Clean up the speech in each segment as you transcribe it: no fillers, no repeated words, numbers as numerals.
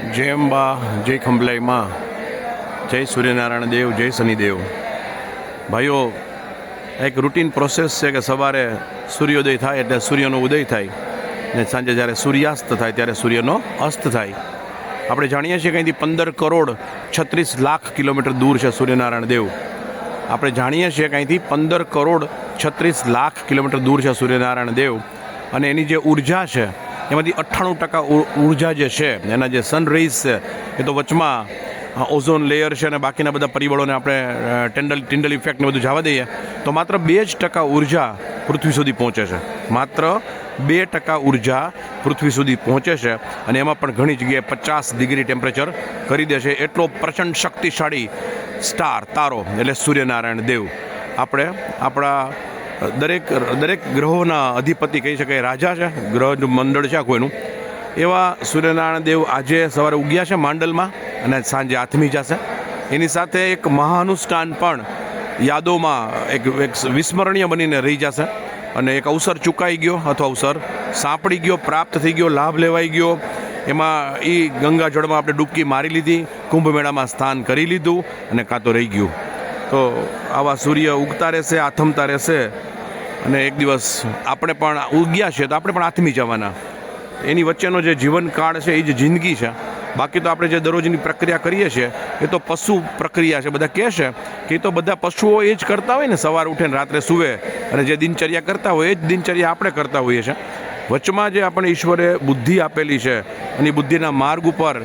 જય અંબા, જય ખંભલાઈ માં, જય સૂર્યનારાયણ દેવ, જય શનિદેવ. ભાઈઓ, એક રૂટીન પ્રોસેસ છે કે સવારે સૂર્યોદય થાય એટલે સૂર્યનો ઉદય થાય ને સાંજે જ્યારે સૂર્યાસ્ત થાય ત્યારે સૂર્યનો અસ્ત થાય. આપણે જાણીએ છીએ કે અહીંથી 15 કરોડ 36 લાખ કિલોમીટર દૂર છે સૂર્યનારાયણ દેવ. આપણે જાણીએ છીએ કે અહીંથી 15 કરોડ 36 લાખ કિલોમીટર દૂર છે સૂર્યનારાયણ દેવ. અને એની જે ઉર્જા છે એમાંથી 98% ઉર્જા જે છે એના જે સનરેઝ છે એ તો વચમાં ઓઝોન લેયર છે અને બાકીના બધા પરિબળોને આપણે ટિન્ડલ ઇફેક્ટને બધું જવા દઈએ તો માત્ર 2% ઉર્જા પૃથ્વી સુધી પહોંચે છે. માત્ર 2% ઉર્જા પૃથ્વી સુધી પહોંચે છે અને એમાં પણ ઘણી જગ્યાએ 50 ડિગ્રી ટેમ્પરેચર કરી દે છે. એટલો પ્રચંડ શક્તિશાળી સ્ટાર તારો એટલે સૂર્યનારાયણ દેવ. આપણે આપણા દરેક ગ્રહોના અધિપતિ કહી શકાય, રાજા છે, ગ્રહ મંડળ છે કોઈનું, એવા સૂર્યનારાયણ દેવ આજે સવારે ઉગ્યા છે માંડલમાં અને સાંજે આથમી જશે. એની સાથે એક મહાનુષ્ઠાન પણ યાદોમાં એક વિસ્મરણીય બનીને રહી જશે અને એક અવસર ચૂકાઈ ગયો અથવા અવસર સાંપડી ગયો, પ્રાપ્ત થઈ ગયો, લાભ લેવાઈ ગયો. એમાં એ ગંગાજળમાં આપણે ડૂબકી મારી લીધી, કુંભ મેળામાં સ્નાન કરી લીધું અને કાં તો રહી ગયું. તો આવા સૂર્ય ઉગતા રહેશે, આથમતા રહેશે અને એક દિવસ આપણે પણ ઉગ્યા છે તો આપણે પણ આથમી જવાના. એની વચ્ચેનો જે જીવનકાળ છે એ જ જિંદગી છે. બાકી તો આપણે જે દરરોજની પ્રક્રિયા કરીએ છીએ એ તો પશુ પ્રક્રિયા છે. બધા કહે છે કે એ તો બધા પશુઓ એ જ કરતા હોય ને, સવાર ઉઠીને રાત્રે સૂવે અને જે દિનચર્યા કરતા હોય એ જ દિનચર્યા આપણે કરતા હોઈએ છીએ. વચમાં જે આપણે ઈશ્વરે બુદ્ધિ આપેલી છે અને એ બુદ્ધિના માર્ગ ઉપર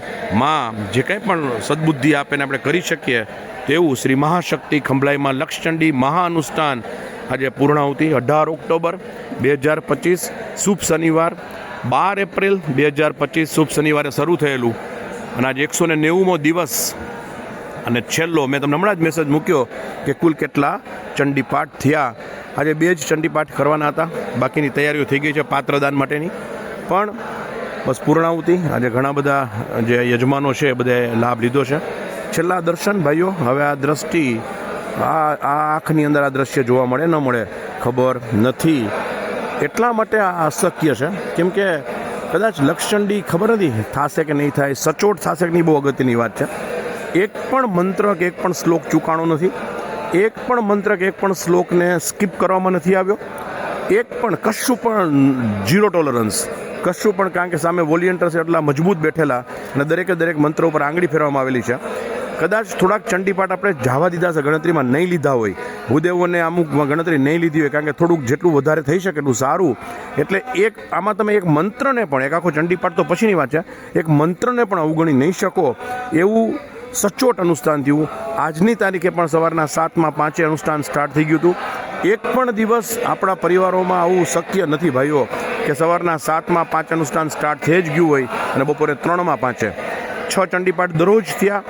માં જે કંઈ પણ સદબુદ્ધિ આપીને આપણે કરી શકીએ તેવું શ્રી મહાશક્તિ ખંભલાઈમાં લક્ષચંડી મહાઅનુષ્ઠાન આજે પૂર્ણાહુતિ 18 ઓક્ટોબર 2025 શુભ શનિવાર 12 એપ્રિલ 2025 શુભ શનિવારે શરૂ થયેલું અને આજે 190મો દિવસ અને છેલ્લો. મેં તમને હમણાં જ મેસેજ મૂક્યો કે કુલ કેટલા ચંડીપાઠ થયા. આજે 2 જ ચંડીપાઠ કરવાના હતા, બાકીની તૈયારીઓ થઈ ગઈ છે પાત્રદાન માટેની. પણ બસ પૂર્ણાહુતિ આજે ઘણા બધા જે યજમાનો છે એ બધાએ લાભ લીધો છે. છેલ્લા દર્શન ભાઈઓ. હવે આ દ્રષ્ટિ આ આંખની અંદર આ દ્રશ્ય જોવા મળે ન મળે ખબર નથી. એટલા માટે આ અશક્ય છે કેમ કે કદાચ લક્ષચંડી ખબર નથી થશે કે નહીં થાય, સચોટ થશે કે નહીં, બહુ અગત્યની વાત છે. એક પણ મંત્ર કે એક પણ શ્લોક ચૂકાણો નથી. એક પણ મંત્ર કે એક પણ શ્લોકને સ્કીપ કરવામાં નથી આવ્યો. એક પણ કશું પણ ઝીરો ટોલરન્સ, કશું પણ. કારણ કે સામે વોલિયન્ટર્સ એટલા મજબૂત બેઠેલા અને દરેક મંત્ર ઉપર આંગળી ફેરવામાં આવેલી છે. કદાચ થોડાક ચંડીપાઠ આપણે જવા દીધા છે, ગણતરીમાં નહીં લીધા હોય, ભૂદેવોને અમુક ગણતરી નહીં લીધી હોય, કારણ કે થોડુંક જેટલું વધારે થઈ શકે એટલું સારું. એટલે આમાં તમે એક મંત્રને પણ, એક આખો ચંડીપાઠ તો પછીની વાત છે, એક મંત્રને પણ અવગણી નહીં શકો એવું સચોટ અનુષ્ઠાન થયું. આજની તારીખે પણ સવારના 7:05 અનુષ્ઠાન સ્ટાર્ટ થઈ ગયું હતું. એક પણ દિવસ આપણા પરિવારોમાં આવું શક્ય નથી ભાઈઓ કે સવારના 7:05 અનુષ્ઠાન સ્ટાર્ટ થઈ જ ગયું હોય અને બપોરે 3:05 6 ચંડીપાઠ દરરોજ થયા.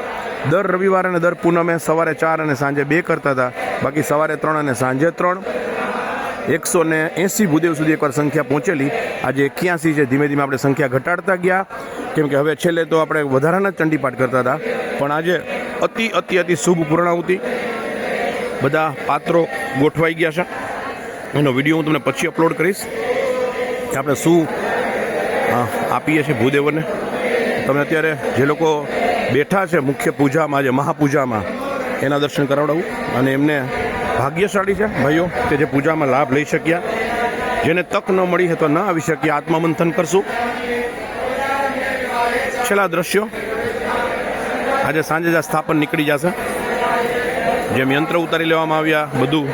દર રવિવારે અને દર પૂનમે સવારે 4 અને સાંજે 2 કરતા હતા. બાકી સવારે 3 અને સાંજે 3. 180 ભૂદેવ સુધી એકવાર સંખ્યા પહોંચેલી. આજે 81 છે. ધીમે ધીમે આપણે સંખ્યા ઘટાડતા ગયા કેમ કે હવે છેલ્લે તો આપણે વધારાના જ ચંડીપાઠ કરતા હતા. પણ આજે અતિ શુભ પૂર્ણાહુતિ. બધા પાત્રો ગોઠવાઈ ગયા છે. એનો વિડીયો હું તમને પછી અપલોડ કરીશ કે આપણે શું આપીએ છીએ ભૂદેવોને. તમે અત્યારે જે લોકો બેઠા છે મુખ્ય પૂજામાં, જે મહાપૂજામાં, એના દર્શન કરાવડાવું. અને એમને ભાગ્યશાળી છે ભાઈઓ કે જે પૂજામાં લાભ લઈ શક્યા. જેને તક ન મળી હોય તો ન આવી શક્યા, આત્મમંથન કરશું. છેલ્લા દ્રશ્યો. આજે સાંજે જ સ્થાપન નીકળી જશે. જેમ યંત્ર ઉતારી લેવામાં આવ્યા બધું.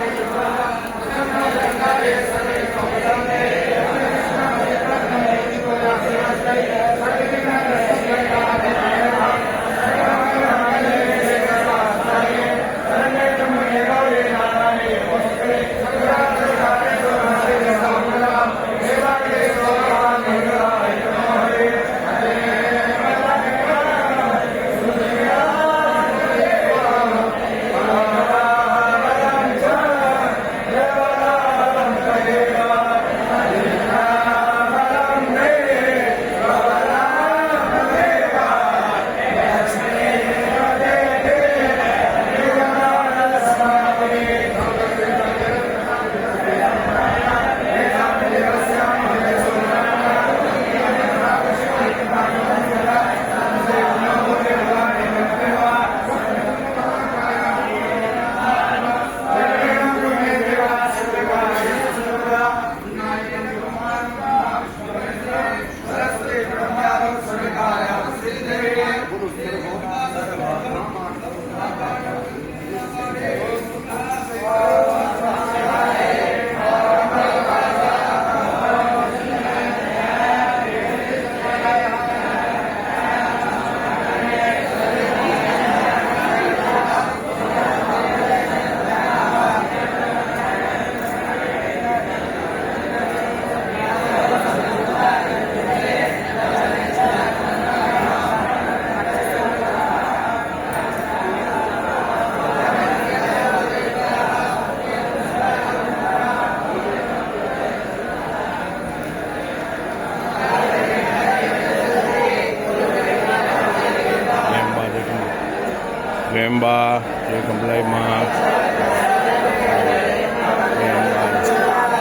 પ્રેમબા જય કમલાઈમાં,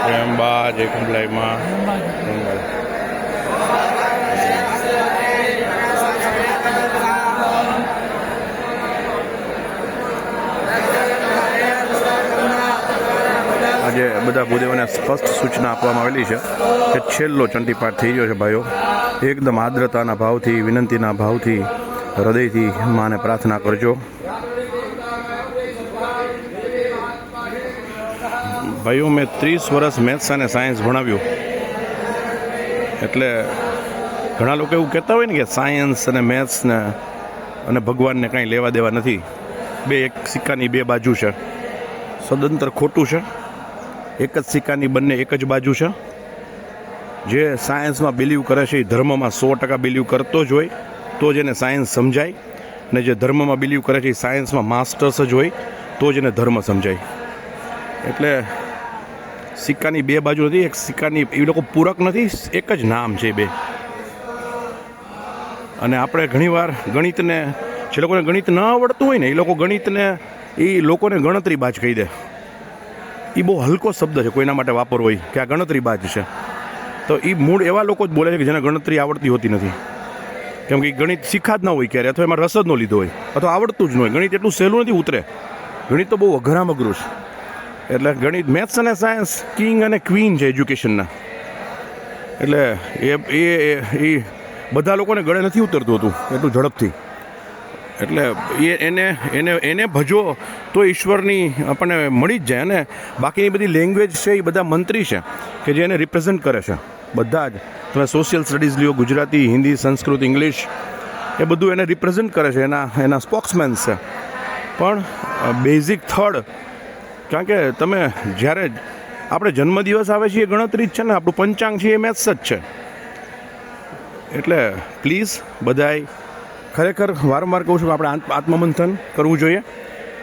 પ્રેમબા જય કમલાઈમાં. આજે બધા ભૂદેવોને સ્પષ્ટ સૂચના આપવામાં આવેલી છે કે છેલ્લો ચંડીપાઠ થઈ ગયો છે ભાઈઓ. એકદમ આદ્રતાના ભાવથી, વિનંતીના ભાવથી, હૃદયથી માને પ્રાર્થના કરજો. ભાઈઓ, મેં 30 વર્ષ મેથ્સ અને સાયન્સ ભણાવ્યું. એટલે ઘણા લોકો એવું કહેતા હોય ને કે સાયન્સ અને મેથ્સને અને ભગવાનને કાંઈ લેવા દેવા નથી, બે એક સિક્કાની બે બાજુ છે. સદંતર ખોટું છે. એક જ સિક્કાની બંને એક જ બાજુ છે. જે સાયન્સમાં બિલીવ કરે છે એ ધર્મમાં 100% બિલીવ કરતો જ હોય, તો જ એને સાયન્સ સમજાય. અને જે ધર્મમાં બિલીવ કરે છે એ સાયન્સમાં માસ્ટર્સ જ હોય, તો જ એને ધર્મ સમજાય. એટલે સિક્કાની બે બાજુ નથી, એક સિક્કાની એ લોકો પૂરક નથી, એક જ નામ છે બે. અને આપણે ઘણીવાર ગણિતને, જે લોકોને ગણિત ન આવડતું હોય ને એ લોકો ગણિતને એ લોકોને ગણતરીબાજ કહી દે. એ બહુ હલકો શબ્દ છે કોઈના માટે વાપરવો હોય કે આ ગણતરીબાજ છે. તો એ મૂળ એવા લોકો જ બોલે છે કે જેને ગણતરી આવડતી હોતી નથી. કેમ કે ગણિત શીખા જ ન હોય ક્યારે, અથવા એમાં રસ જ ન લીધો હોય, અથવા આવડતું જ ન હોય. ગણિત એટલું સહેલું નથી ઉતરે. ગણિત તો બહુ અઘરામાં અઘરું છે. એટલે ગણિત, મેથ્સ અને સાયન્સ કિંગ અને ક્વીન છે એજ્યુકેશનના. એટલે એ બધા લોકોને ગળે નથી ઉતરતું હતું એટલું ઝડપથી. એટલે એને ભજો તો ઈશ્વરની આપણને મળી જ જાય. અને બાકીની બધી લેંગ્વેજ છે એ બધા મંત્રી છે કે જે એને રિપ્રેઝન્ટ કરે છે. બધા જ તમે સોશિયલ સ્ટડીઝ લ્યો, ગુજરાતી, હિન્દી, સંસ્કૃત, ઇંગ્લિશ, એ બધું એને રિપ્રેઝન્ટ કરે છે. એના સ્પોક્સમેન્સ છે. પણ બેઝિક થર્ડ, કારણ કે તમે જ્યારે આપણે જન્મદિવસ આવે છે એ ગણતરી જ છે ને, આપણું પંચાંગ છે એ મેથ્સ જ છે. એટલે પ્લીઝ બધાય ખરેખર વારંવાર કહું છું કે આપણે આત્મમંથન કરવું જોઈએ.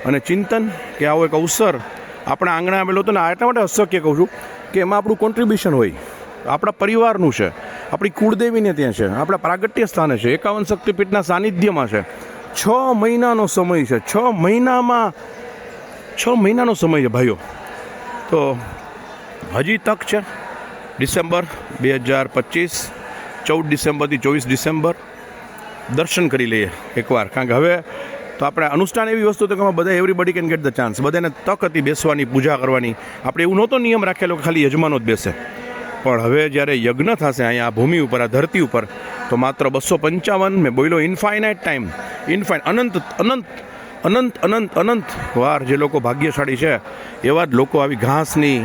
અને ચિંતન કે આવો એક અવસર આપણા આંગણે આવેલો હતો ને, એટલા માટે અશક્ય કહું છું કે એમાં આપણું કોન્ટ્રીબ્યુશન હોય, આપણા પરિવારનું છે, આપણી કુળદેવીને ત્યાં છે, આપણા પ્રાગટ્ય સ્થાને છે, 51 શક્તિપીઠના સાનિધ્યમાં છે. 6 મહિનાનો સમય છે. 6 મહિનાનો સમય છે ભાઈઓ. તો હજી તક છે. ડિસેમ્બર 2025, 14 ડિસેમ્બરથી 24 ડિસેમ્બર દર્શન કરી લઈએ એકવાર. કારણ કે હવે તો આપણે અનુષ્ઠાન એવી વસ્તુ તો કે બધા everybody can get the chance. બધાને તક હતી બેસવાની, પૂજા કરવાની. આપણે એવું નહોતો નિયમ રાખેલો કે ખાલી યજમાનો જ બેસે. પણ હવે જ્યારે યજ્ઞ થશે અહીંયા આ ભૂમિ ઉપર, આ ધરતી ઉપર, તો માત્ર 255, મેં બોલ્યો ઇન્ફાઇનાઇટ ટાઈમ, અનંત વાર જે લોકો ભાગ્યશાળી છે એવા જ લોકો આવી ઘાસની,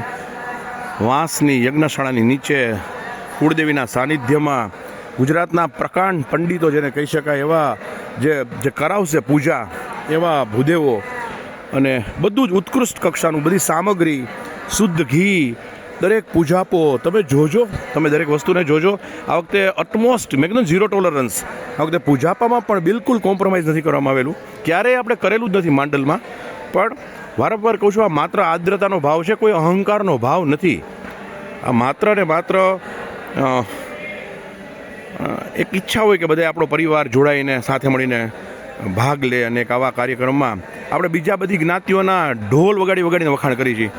વાંસની યજ્ઞશાળાની નીચે કુળદેવીના સાનિધ્યમાં ગુજરાતના પ્રકાંડ પંડિતો જેને કહી શકાય એવા જે કરાવશે પૂજા, એવા ભૂદેવો, અને બધું જ ઉત્કૃષ્ટ કક્ષાનું, બધી સામગ્રી, શુદ્ધ ઘી, દરેક પૂજાપો તમે જોજો. તમે દરેક વસ્તુને જોજો. આ વખતે અટમોસ્ટ મેં કીધું 0 ટોલરન્સ. આ વખતે પૂજાપામાં પણ બિલકુલ કોમ્પ્રોમાઇઝ નથી કરવામાં આવેલું. ક્યારેય આપણે કરેલું જ નથી માંડલમાં. પણ વારંવાર કહું છું, આ માત્ર આદ્રતાનો ભાવ છે, કોઈ અહંકારનો ભાવ નથી. આ માત્ર ને માત્ર એક ઈચ્છા હોય કે બધા આપણો પરિવાર જોડાઈને સાથે મળીને ભાગ લે અને એક આવા કાર્યક્રમમાં આપણે બીજા બધી જ્ઞાતિઓના ઢોલ વગાડીને વખાણ કરી છીએ.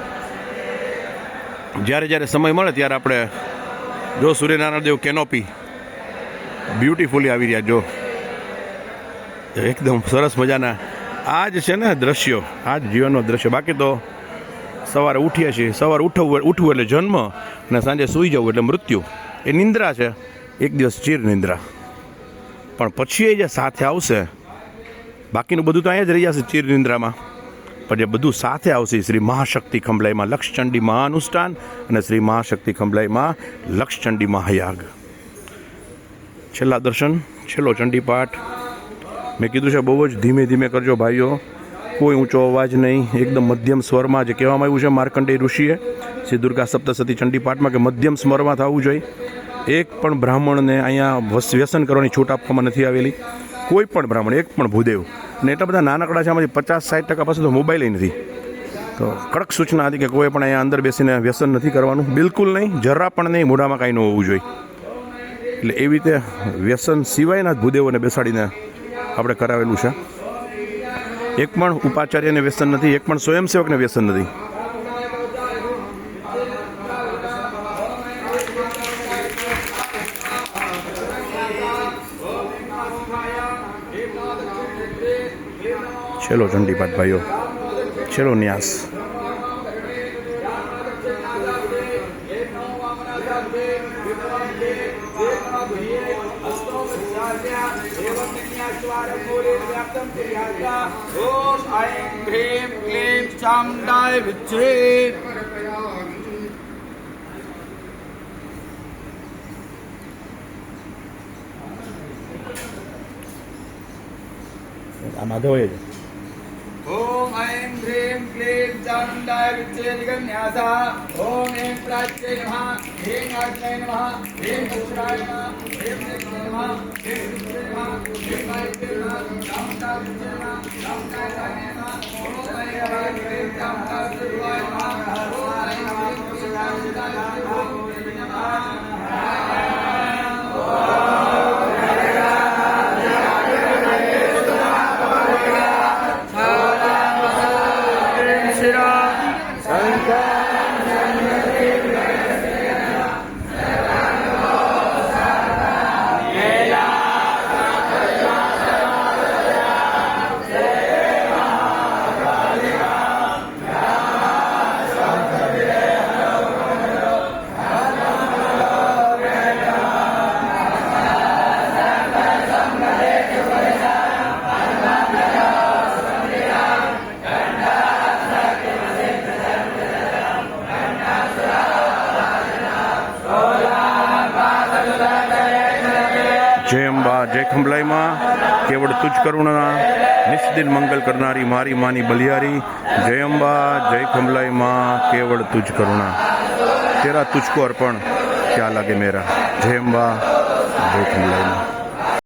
જ્યારે સમય મળે ત્યારે આપણે જો સૂર્યનારાયણ દેવ કેનોપી બ્યુટીફુલી આવી રહ્યા, જો એકદમ સરસ મજાના. આ જ છે ને દ્રશ્યો, આ જ જીવનનો દ્રશ્ય. બાકી તો સવારે ઉઠીએ છીએ, સવારે ઉઠવું એટલે જન્મ, અને સાંજે સૂઈ જવું એટલે મૃત્યુ. એ નિંદ્રા છે, એક દિવસ ચીર નિંદ્રા. પણ પછી એ જે સાથે આવશે, બાકીનું બધું તો અહીંયા જ રહી જશે ચીર નિંદ્રામાં. પણ જે બધું સાથે આવશે શ્રી મહાશક્તિ ખંભલાઈમાં લક્ષચંડી મહાનુષ્ઠાન અને શ્રી મહાશક્તિ ખંભલાઈમાં લક્ષચંડી મહાયાગ. છેલ્લા દર્શન, છેલ્લો ચંડીપાઠ. મેં કીધું છે બહુ જ ધીમે ધીમે કરજો ભાઈઓ, કોઈ ઊંચો અવાજ નહીં, એકદમ મધ્યમ સ્વરમાં. જે કહેવામાં આવ્યું છે માર્કંડેય ઋષિએ શ્રી દુર્ગા સપ્તસતી ચંડીપાઠમાં કે મધ્યમ સ્વરમાં થવું જોઈએ. એક પણ બ્રાહ્મણને અહીંયા વ્યસન કરવાની છૂટ આપવામાં નથી આવેલી. કોઈ પણ બ્રાહ્મણ, એક પણ ભૂદેવ. ને એટલા બધા નાનકડા છે, આમાંથી 50-60% પાસે તો મોબાઈલ નથી. તો કડક સૂચના હતી કે કોઈ પણ અહીંયા અંદર બેસીને વ્યસન નથી કરવાનું, બિલકુલ નહીં, જરા પણ નહીં, મોઢામાં કાંઈ ન હોવું જોઈએ. એટલે એવી રીતે વ્યસન સિવાયના જ ભૂદેવોને બેસાડીને આપણે કરાવેલું છે. એક પણ ઉપાચાર્યને વ્યસન નથી, એક પણ સ્વયંસેવકને વ્યસન નથી. છેલ્લો ચંડીપાઠ ભાઈઓ, છેલ્લો ન્યાસ. આ માધવ છે. ओम ऐं ह्रीं क्लीं चामुण्डाय विद्ये निगन्यासा ओम ऐं प्राच्यै नमः ह्रीं आज्ञाय नमः ह्रीं दक्षिणाय नमः ह्रीं दक्षिणे नमः ह्रीं विद्ये नमः ह्रीं गायत्र्यै नमः चामुण्डाय विद्ये नमः चामुण्डाय गायने नमः ओम ऐं ह्रीं क्लीं चामुण्डाय विद्ये नमः ओम ऐं ह्रीं क्लीं चामुण्डाय विद्ये नमः જય અંબા, જય ખંભલાઈમાં, કેવળ તુજ કરુણા, નિષ્દિન મંગલ કરનારી મારી માની બલિયારી. જય અંબા, જય ખંભલાઈમાં, કેવળ તુજ કરુણા, તેરા તુજકો અર્પણ, ક્યાં લાગે મેરા. જય અંબા, જય ખંભલાઈમાં.